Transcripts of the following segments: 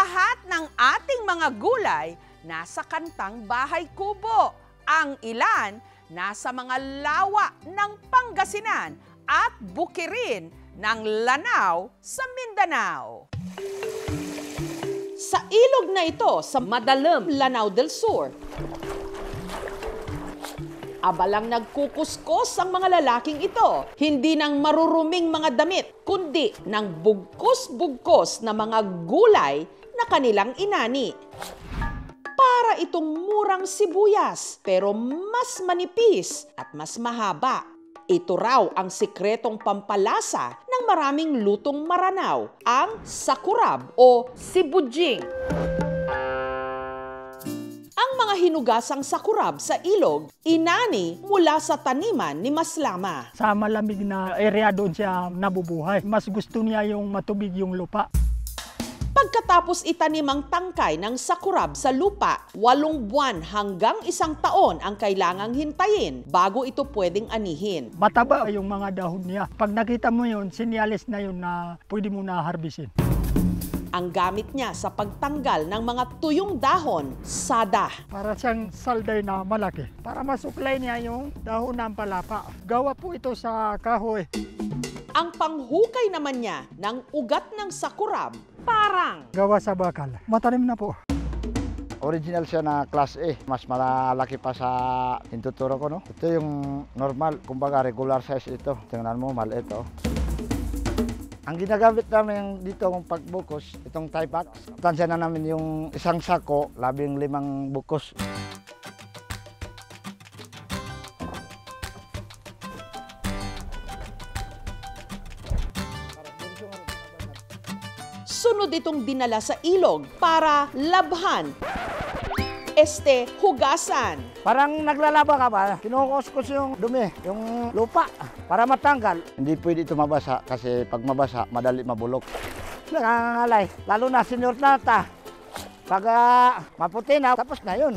Lahat ng ating mga gulay nasa kantang Bahay Kubo. Ang ilan nasa mga lawa ng Pangasinan at bukirin ng Lanao sa Mindanao. Sa ilog na ito sa madalim Lanao del Sur, abalang nagkukuskos ang mga lalaking ito, hindi ng maruruming mga damit, kundi ng bugkos-bugkos na mga gulay na kanilang inani. Para itong murang sibuyas, pero mas manipis at mas mahaba. Ito raw ang sikretong pampalasa ng maraming lutong Maranao, ang sakurab o sibujing. Ang mga hinugasang sakurab sa ilog, inani mula sa taniman ni Maslama. Sa malamig na area doon siya nabubuhay. Mas gusto niya yung matubig yung lupa. Pagkatapos itanim ang tangkay ng sakurab sa lupa, 8 buwan hanggang 1 taon ang kailangang hintayin bago ito pwedeng anihin. Mataba yung mga dahon niya. Pag nakita mo yun, sinyalis na yun na pwede mo na harbisin. Ang gamit niya sa pagtanggal ng mga tuyong dahon, sada. Para siyang salday na malaki. Para masuklay niya yung dahon ng palapa. Gawa po ito sa kahoy. Ang panghukay naman niya ng ugat ng sakurab, parang gawa sa bakal. Matalim na po. Original siya na class A. Mas malaki pa sa intuturo ko, no? Ito yung normal, kumbaga regular size ito. Tingnan mo, maliit, oh. Ang ginagamit namin dito ng pagbukos, itong tie box. Tansya na namin yung isang sako, 15 bukos. sunod itong dinala sa ilog para labhan, hugasan. Parang naglalaba ka ba? Kinukuskus yung dumi, yung lupa para matanggal. Hindi pwede ito mabasa kasi pag mabasa, madali mabulok. Nangangalay, lalo na senior nata. Pag maputi na, tapos na yun.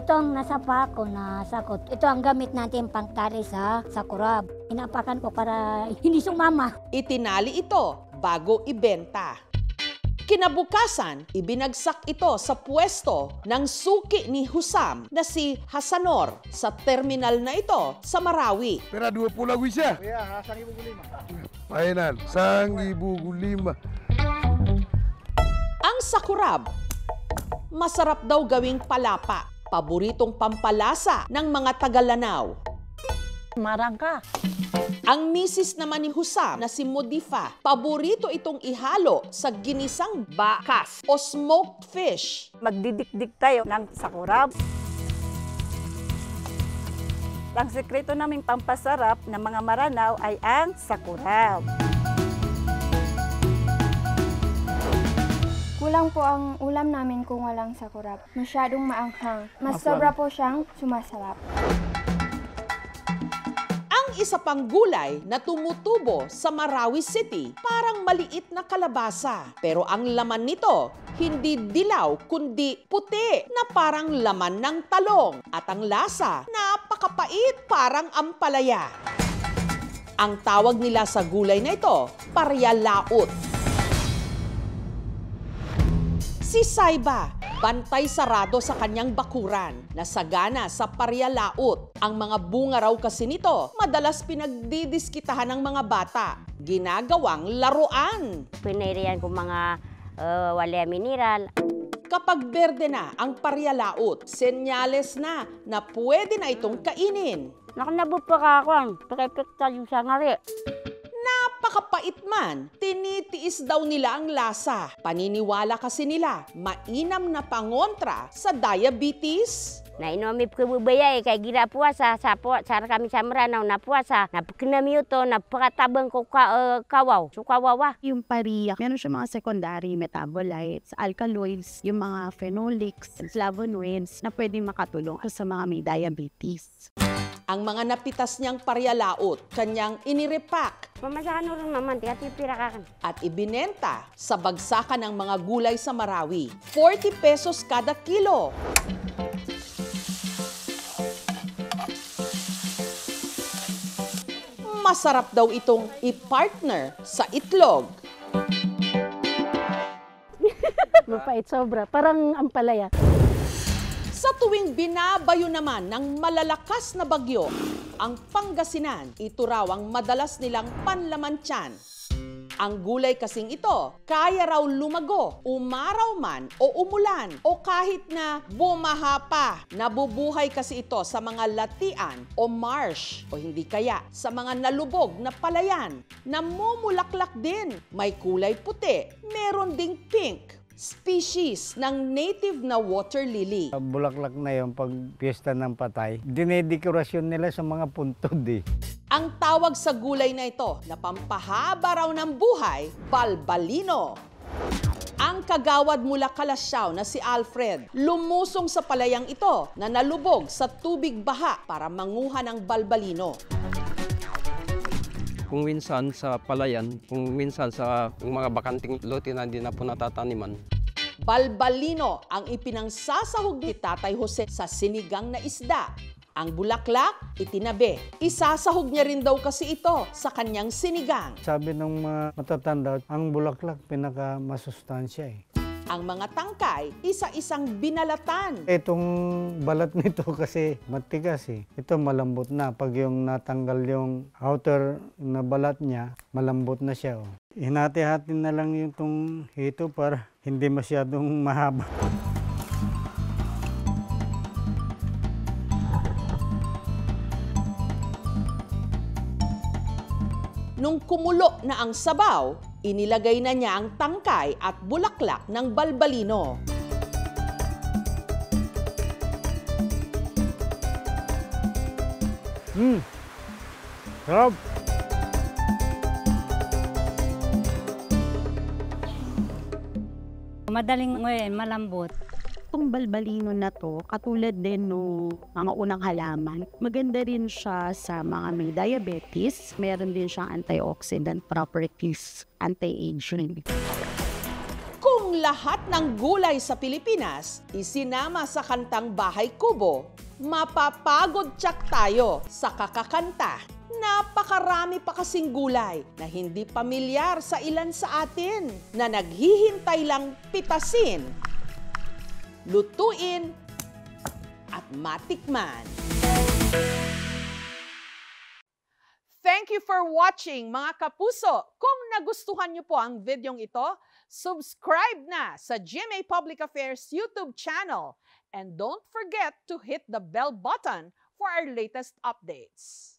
Ito ang nasa pako na sakot. Ito ang gamit natin pangtali sa sakurab. Inapakan ko para hindi sumama. Itinali ito bago ibenta. Kinabukasan, ibinagsak ito sa pwesto ng suki ni Husam na si Hasanor sa terminal na ito sa Marawi. Pera 20 lagu siya. Iya, 1,505. Final, 1,505. Ang sakurab, masarap daw gawing palapa. Paboritong pampalasa ng mga taga-Lanao. Marangka. Ang misis naman ni Husam na si Modifa, paborito itong ihalo sa ginisang bakas o smoked fish. Magdidikdik tayo ng sakurab. Ang sekreto naming pampasarap ng mga Maranao ay ang sakurab. Kulang po ang ulam namin kung walang sakurab. Masyadong maanghang. Mas sobra po siyang sumasarap. Ang isa pang gulay na tumutubo sa Marawi City, parang maliit na kalabasa. Pero ang laman nito, hindi dilaw kundi puti na parang laman ng talong. At ang lasa, napakapait parang ampalaya. Ang tawag nila sa gulay na ito, paryalaot. Si Saiba, bantay sarado sa kanyang bakuran na sagana sa paryalaot. Ang mga bunga raw kasi nito, madalas pinagdidiskitahan ng mga bata. Ginagawang laruan. Piniriyan ko mga walya mineral. Kapag berde na ang paryalaot, senyales na pwede na itong kainin. Nakanabot pa ako, pakipikta yung sangari. Napakapait man, tinitiis daw nila ang lasa. Paniniwala kasi nila, mainam na pangontra sa diabetes. Nainomip ko bubaya kay gira puasa sa kami sa Maranao na puasa. Napaknami ito, napakatabang ko kawaw. So kawawa. Yung pariyak, meron siya mga secondary metabolites, alkaloids, yung mga phenolics, flavonoids na pwedeng makatulong sa mga may diabetes. Ang mga napitas niyang paryalaot, kanyang inirepack. Pamasakan rin naman, tira ka. At ibinenta sa bagsakan ng mga gulay sa Marawi. 40 pesos kada kilo. Masarap daw itong i-partner sa itlog. Mapait sobra. Parang ampalaya. Sa tuwing binabayo naman ng malalakas na bagyo ang Pangasinan, ito raw ang madalas nilang panlaman tiyan. Ang gulay kasing ito, kaya raw lumago, umaraw man o umulan o kahit na bumaha pa. Nabubuhay kasi ito sa mga latian o marsh o hindi kaya sa mga nalubog na palayan. Namumulaklak din, may kulay puti, meron ding pink. Species ng native na water lily. Bulaklak na yung pag piyesta ng patay. Dinedekorasyon nila sa mga puntod eh. Ang tawag sa gulay na ito na pampahaba raw ng buhay, balbalino. Ang kagawad mula Kalasyaw na si Alfred, lumusong sa palayang ito na nalubog sa tubig baha para manguha ng balbalino. Kung minsan sa palayan, kung minsan sa mga bakanting lote na hindi na po natataniman. Balbalino ang ipinangsasahog ni Tatay Jose sa sinigang na isda. Ang bulaklak, itinabi. Isasahog niya rin daw kasi ito sa kanyang sinigang. Sabi ng mga matatanda, ang bulaklak pinakamasustansya eh. Ang mga tangkay, isa-isang binalatan. Itong balat nito kasi matigas eh. Ito malambot na. Pag yung natanggal yung outer na balat niya, malambot na siya. Oh. Hinati-hati na lang yung itong hito para hindi masyadong mahaba. Nung kumulo na ang sabaw, inilagay na niya ang tangkay at bulaklak ng balbalino. Sarap! Madaling malambot. Itong balbalino na to, katulad din no mga unang halaman, maganda rin siya sa mga may diabetes. Meron din siyang antioxidant properties, anti-aging. Kung lahat ng gulay sa Pilipinas isinama sa kantang Bahay Kubo, mapapagod tiyak tayo sa kakakanta. Napakarami pa kasing gulay na hindi pamilyar sa ilan sa atin na naghihintay lang pitasin, lutuin at matikman. Thank you for watching mga kapuso. Kung nagustuhan niyo po ang videong ito, subscribe na sa GMA Public Affairs YouTube channel and don't forget to hit the bell button for our latest updates.